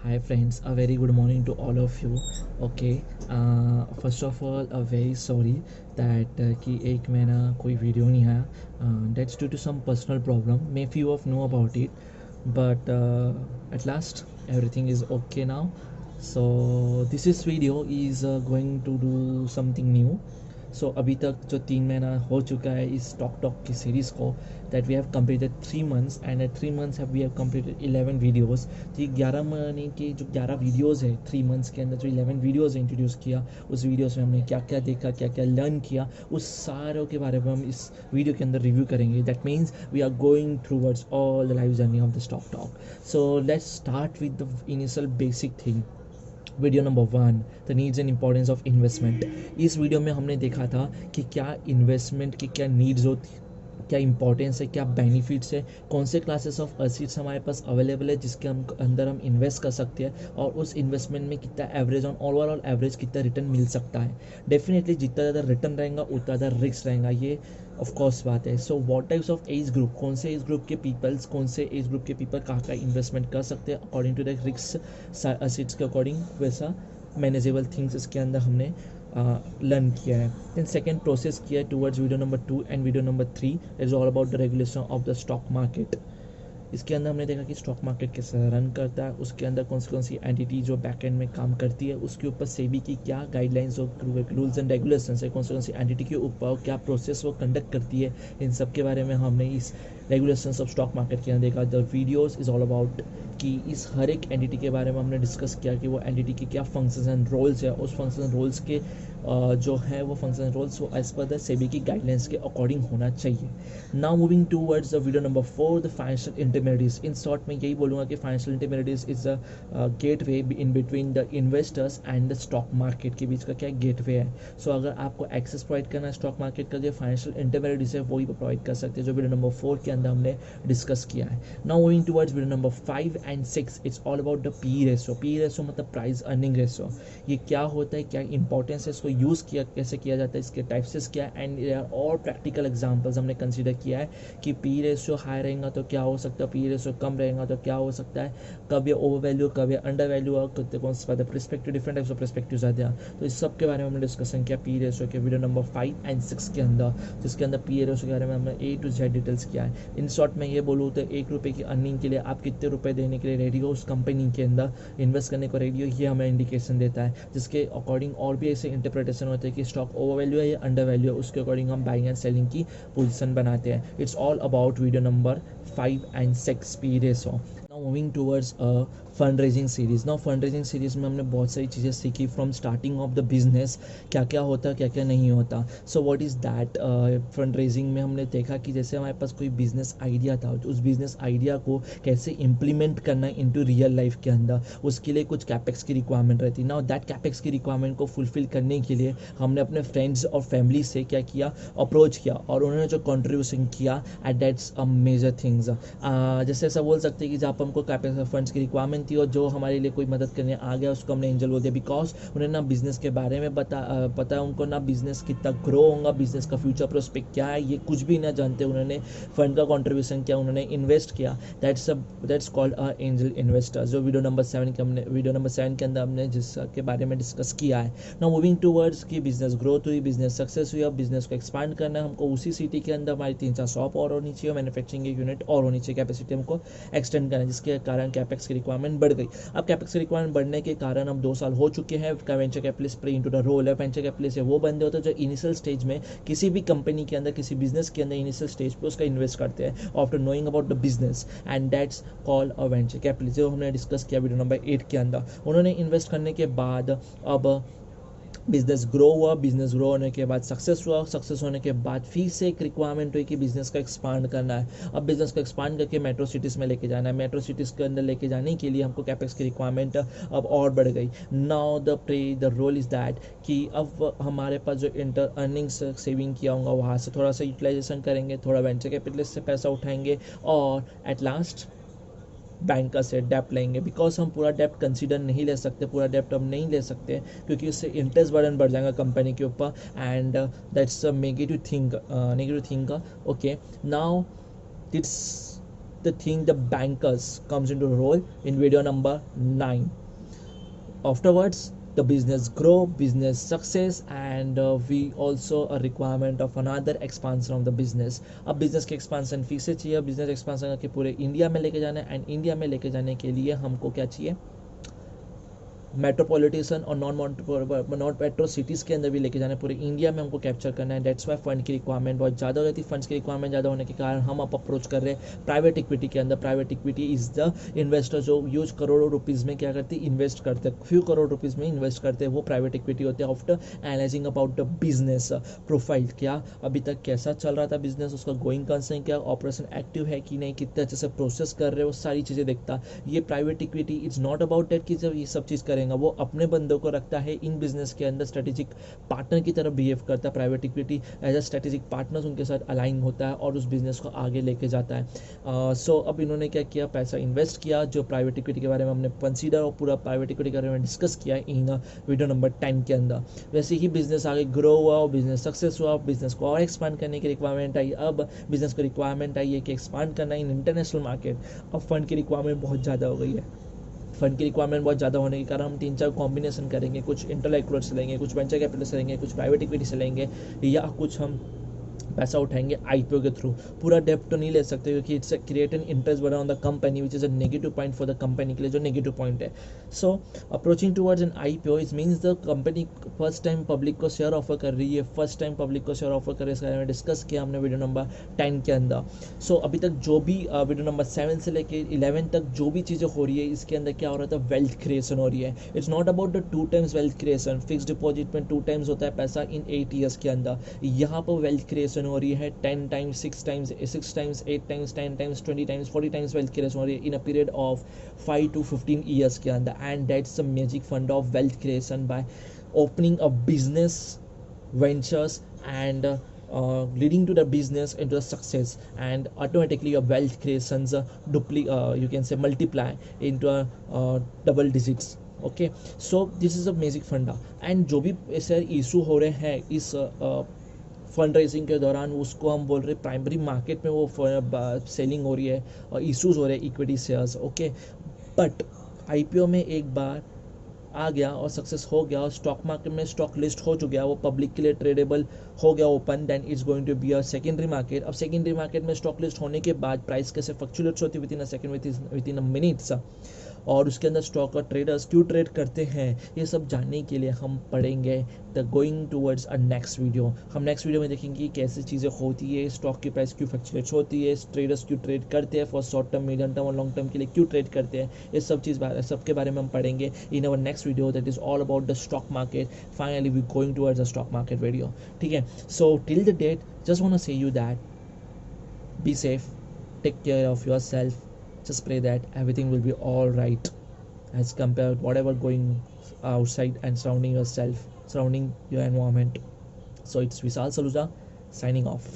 Hi friends, a very good morning to all of you. Okay, first of all, a very sorry that कि एक महीना कोई video नहीं आया. That's due to some personal problem. May few of know about it, but at last everything is okay now. So this video is going to do something new. सो अभी तक जो 3 महीना हो चुका है इस टॉक टॉक की सीरीज़ को, that we have completed 3 months and at 3 months we have completed 11 videos. तो ये 11 महीने के जो 11 वीडियोज़ है 3 months के अंदर जो 11 वीडियोज़ इंट्रोड्यूस किया, उस वीडियोज़ में हमने क्या क्या देखा, क्या क्या लर्न किया, उस सारों के बारे में हम इस वीडियो के अंदर रिव्यू करेंगे. That means we are going through words all the life journey of the stock talk. So let's start with the initial basic thing. Video number 1, the needs and importance of investment. इस video में हमने देखा था कि क्या investment की क्या needs होती, क्या इंपॉर्टेंस है, क्या बेनिफिट्स है, कौन से क्लासेस ऑफ असेट्स हमारे पास अवेलेबल है जिसके हम अंदर हम इन्वेस्ट कर सकते हैं, और उस इन्वेस्टमेंट में कितना एवरेज ऑन ओवरऑल एवरेज कितना रिटर्न मिल सकता है. डेफिनेटली जितना ज़्यादा रिटर्न रहेगा उतना ज़्यादा रिस्क रहेगा, ये ऑफ कोर्स बात है. So what types of age group, कौन से एज ग्रुप के पीपल्स, कौन से एज ग्रुप के पीपल कहाँ का इन्वेस्टमेंट कर सकते हैं according to the risk assets के अकॉर्डिंग, वैसा मैनेजेबल थिंग्स इसके अंदर हमने लर्न किया है. देन सेकेंड प्रोसेस किया है towards video number 2 and video number 3 is all about the regulation of the stock market. इसके अंदर हमने देखा कि स्टॉक मार्केट कैसे रन करता है, उसके अंदर कौन सी एंटिटी जो बैक एंड में काम करती है, उसके ऊपर सेबी की क्या गाइडलाइंस और रूल्स एंड रेगुलेशंस है, कौन सी एंटिटी के ऊपर क्या प्रोसेस वो कंडक्ट करती है, इन सब के बारे में हमने इस रेगुलेशंस ऑफ स्टॉक मार्केट के अंदर देखा. The videos is all about कि इस हर एक एंटिटी के बारे में हमने डिस्कस किया कि वो एंटिटी के क्या फंक्शंस एंड रोल्स है, उस फंक्शन रोल्स के जो है वो फंक्शन रोल्स वो एज पर द सेबी की गाइडलाइंस के अकॉर्डिंग होना चाहिए. Now moving towards the video number 4, the financial intermediates. In short मैं यही बोलूँगा कि financial intermediates is a gateway in between the investors and the stock market के बीच का क्या गेट वे है. सो अगर आपको एक्सेस प्रोवाइड करना है स्टॉक मार्केट का, जो फाइनेंशियल इंटरमीडिएट्स है वही प्रोवाइड कर सकते हैं, जो वीडियो नंबर 4 के अंदर हमने डिस्कस किया है. Now moving towards video number 5 and 6, it's all about the P ratio. P ratio मतलब प्राइस अर्निंग रेशो. ये क्या होता है, क्या इंपॉर्टेंस है, इसको यूज़ किया कैसे किया जाता है, इसके टाइप्स क्या है, एंड और प्रैक्टिकल एग्जांपल्स हमने कंसीडर किया है कि पी रेशो हाई रहेगा तो क्या हो सकता है, पी रेशो कम रहेगा तो क्या हो सकता है, कब ये ओवर वैल्यू, कब ये अंडर वैल्यू, और कौन सा perspective, different types of perspective आते हैं. तो इस सब के बारे में हमने डिस्कशन किया पी रेशो के वीडियो नंबर 5 एंड 6 के अंदर, जिसके अंदर पी रेशो के बारे में हमने A to Z डिटेल्स किया है. इन शॉर्ट में ये बोलूँ तो 1 रुपये की अर्निंग के लिए आप कितने रुपए देने के लिए रेडी हो, उस कंपनी के अंदर इन्वेस्ट करने को रेडी हो, ये हमें इंडिकेशन देता है. जिसके अकॉर्डिंग और भी ऐसे इंटरप्रिटेशन होते हैं कि स्टॉक ओवर वैल्यू है या अंडर वैल्यू है, उसके अकॉर्डिंग हम बाइंग एंड सेलिंग की पोजीशन बनाते हैं. It's all about video number 5 and 6 P ratio. Now moving towards fund raising series. Now fund raising series में हमने बहुत सारी चीज़ें सीखी from starting of the business, क्या क्या होता है क्या क्या नहीं होता. So what is that. Fund raising में हमने देखा कि जैसे हमारे पास कोई बिजनेस आइडिया था, तो उस बिजनेस आइडिया को कैसे इम्प्लीमेंट करना है इनटू रियल लाइफ के अंदर, उसके लिए कुछ कैपेक्स की रिक्वायरमेंट रहती है. नाउ दैट कैपेक्स की रिक्वायरमेंट को फुलफिल करने के लिए हमने अपने फ्रेंड्स और फैमिली से क्या किया, अप्रोच किया, और उन्होंने जो कंट्रीब्यूशन किया at that's a major things. जैसे ऐसा बोल सकते हैं कि जहाँ पर हमको कैपेक्स फंड्स की रिक्वायरमेंट थी और जो हमारे लिए कोई मदद करने आ गया उसको हमने एंजल बोल दिया, बिकॉज उन्हें ना बिजनेस के बारे में पता है उनको, ना बिजनेस कितना ग्रो होगा, बिजनेस का फ्यूचर प्रोस्पेक्ट क्या है, ये कुछ भी ना जानते, उन्होंने फंड का कंट्रीब्यूशन किया, उन्होंने इन्वेस्ट किया. That's called a angel investor, जो वीडियो नंबर 7 के अंदर हमने जिसके बारे में डिस्कस किया है. नाउ मूविंग टूवर्ड्स की बिजनेस ग्रोथ हुई, बिजनेस सक्सेस हुई, अब बिजनेस को एक्सपांड करना है हमको, उसी सिटी के अंदर हमारी 3-4 शॉप और होनी चाहिए, मैन्युफैक्चरिंग यूनिट और होनी चाहिए, कैपेसिटी हमको एक्सटेंड करना है, जिसके कारण कैपेक्स की रिक्वायरमेंट बढ़ गई. अब कैपेक्स रिक्वायरमेंट बढ़ने के कारण अब 2 साल हो चुके हैं, venture capitalist play into the role है. वेंचर कैपिटलिस्ट वो बंदे होते हैं जो इनिशियल स्टेज में किसी भी कंपनी के अंदर, किसी बिजनेस के अंदर इनिशियल स्टेज पे उसका इन्वेस्ट करते हैं after knowing about the business, and that's called a venture capitalist, जो हमने डिस्कस किया वीडियो नंबर 8 के अंदर. उन्होंने इन्वेस्ट करने के बाद अब बिजनेस ग्रो हुआ, बिजनेस ग्रो होने के बाद सक्सेस हुआ, सक्सेस होने के बाद फिर से एक रिक्वायरमेंट हुई कि बिजनेस को एक्सपांड करना है. अब बिजनेस को एक्सपांड करके मेट्रो सिटीज़ में लेके जाना है, मेट्रो सिटीज़ के अंदर लेके जाने के लिए हमको कैपेक्स की रिक्वायरमेंट अब और बढ़ गई. Now the role is that कि अब हमारे पास जो इंटर अर्निंग्स सेविंग किया होगा वहाँ से थोड़ा सा यूटिलाइजेशन करेंगे, थोड़ा वेंचर कैपिटलिस्ट से पैसा उठाएंगे, और एट लास्ट बैंकर से डेप्ट लेंगे, बिकॉज हम पूरा डेप्ट कंसीडर नहीं ले सकते, पूरा डेप्ट हम नहीं ले सकते क्योंकि उससे इंटरेस्ट बर्डन बढ़ जाएगा कंपनी के ऊपर, and that's negative thing. Okay, now this the thing the bankers comes into role in video number 9. Afterwards the business grow, business success, and we also a requirement of another expansion of the business. अब business के expansion फिर से चाहिए, business expansion करके पूरे India में लेके जाना है, and इंडिया में लेके जाने के लिए हमको क्या चाहिए, मेट्रोपॉलिटिशन और नॉन मेट्रो सिटीज़ के अंदर भी लेके जाना है, पूरे इंडिया में हमको कैप्चर करना है. डेट्स वाई फंड की रिक्वायरमेंट बहुत ज़्यादा हो जाती है. फंड्स की रिक्वायरमेंट ज़्यादा होने के कारण हम अब अप्रोच कर रहे हैं प्राइवेट इक्विटी के अंदर. Private equity is the investor जो यूज करोड़ों रुपीज़ में क्या करते हैं, इन्वेस्ट करते हैं, फ्यू करोड़ रुपीज़ में इन्वेस्ट करते हैं, वो प्राइवेट इक्विटी होते हैं. After analysing about the business profile, क्या अभी तक कैसा चल रहा था बिजनेस, उसका गोइंग कंसर्न क्या, ऑपरेशन एक्टिव है कि नहीं, कितने अच्छे से प्रोसेस कर रहे हो, सारी चीज़ें देखता. ये private equity it's not about debt कि जब ये सब चीज़ करेंगे वो अपने बंदों को रखता है इन बिजनेस के अंदर, स्ट्रेटेजिक पार्टनर की तरह बिहेव करता है. Private equity as a strategic partners उनके साथ अलाइन होता है और उस बिजनेस को आगे लेके जाता है. सो अब इन्होंने क्या किया, पैसा इन्वेस्ट किया, जो प्राइवेट इक्विटी के बारे में हमने कंसीडर और पूरा प्राइवेट इक्विटी के बारे में डिस्कस किया इन वीडियो नंबर 10 के अंदर. वैसे ही बिजनेस आगे ग्रो हुआ और बिजनेस सक्सेस हुआ, बिजनेस को और एक्सपांड करने की रिक्वायरमेंट आई. अब बिजनेस को रिक्वायरमेंट आई है कि एक्सपांड करना इन इंटरनेशनल मार्केट. अब फंड की रिक्वायरमेंट बहुत ज़्यादा हो गई है. फंड की रिक्वायरमेंट बहुत ज़्यादा होने के कारण हम 3-4 कॉम्बिनेशन करेंगे, कुछ इंटेलेक्चुअल से लेंगे, कुछ वेंचर कैपिटल से लेंगे, कुछ प्राइवेट इक्विटी से लेंगे, या कुछ हम पैसा उठाएंगे आईपीओ के थ्रू. पूरा डेप्ट तो नहीं ले सकते क्योंकि इट्स क्रिएट एन इंटरेस्ट बना on the company which is a negative point for the company के लिए, जो नेगेटिव पॉइंट है. So approaching towards an IPO is means the company first time public को शेयर ऑफर कर रही है, first time public को शेयर ऑफर कर रही है. इसके बारे में डिस्कस किया हमने वीडियो नंबर 10 के अंदर. सो अभी तक जो भी वीडियो नंबर 7 से लेके 11 तक जो भी चीज़ें हो रही है, इसके अंदर क्या हो रहा था, वेल्थ क्रिएशन हो रही है. It's not about the 2 times wealth creation. Fix deposit में 2 टाइम्स होता है पैसा इन 8 ईयर्स के अंदर. यहाँ पर वेल्थ क्रिएशन हो रही है 10 times, 6 times, 8 times, 10 times, 20 times, 40 times wealth creation हो रही है in a period of 5 to 15 years के अंदर. And that's the magic fund of wealth creation by opening a business ventures and leading to the business into the success, and automatically your wealth creations you can say multiply into a double digits. Okay, so this is a magic funda. And जो भी ऐसे issue हो रहे हैं इस fund raising के दौरान, उसको हम बोल रहे प्राइमरी मार्केट में वो सेलिंग हो रही है और इशूज़ हो रहे हैं equity shares. Okay, but IPO में एक बार आ गया और सक्सेस हो गया और स्टॉक मार्केट में स्टॉक लिस्ट हो चुका, वो पब्लिक के लिए ट्रेडेबल हो गया open, then it's going to be a secondary market. अब सेकेंडरी मार्केट में स्टॉक लिस्ट होने के बाद प्राइस कैसे फ्लक्चुएट्स होती है within a second, within a minutes, और उसके अंदर स्टॉक और ट्रेडर्स क्यों ट्रेड करते हैं, ये सब जानने के लिए हम पढ़ेंगे the going towards a next video. हम नेक्स्ट वीडियो में देखेंगे कैसी चीज़ें होती है, स्टॉक की प्राइस क्यों फ्लक्चुएट्स होती है, ट्रेडर्स क्यों ट्रेड करते हैं, for short term, medium term और लॉन्ग टर्म के लिए क्यों ट्रेड करते हैं. ये सब के बारे में हम पढ़ेंगे in our next video that is all about the stock market. Finally we going towards the stock market video. ठीक है, so till the date just want to say you that be safe, take care of yourself, just pray that everything will be all right as compared whatever going outside and surrounding yourself, surrounding your environment. So it's Vishal Saluja signing off.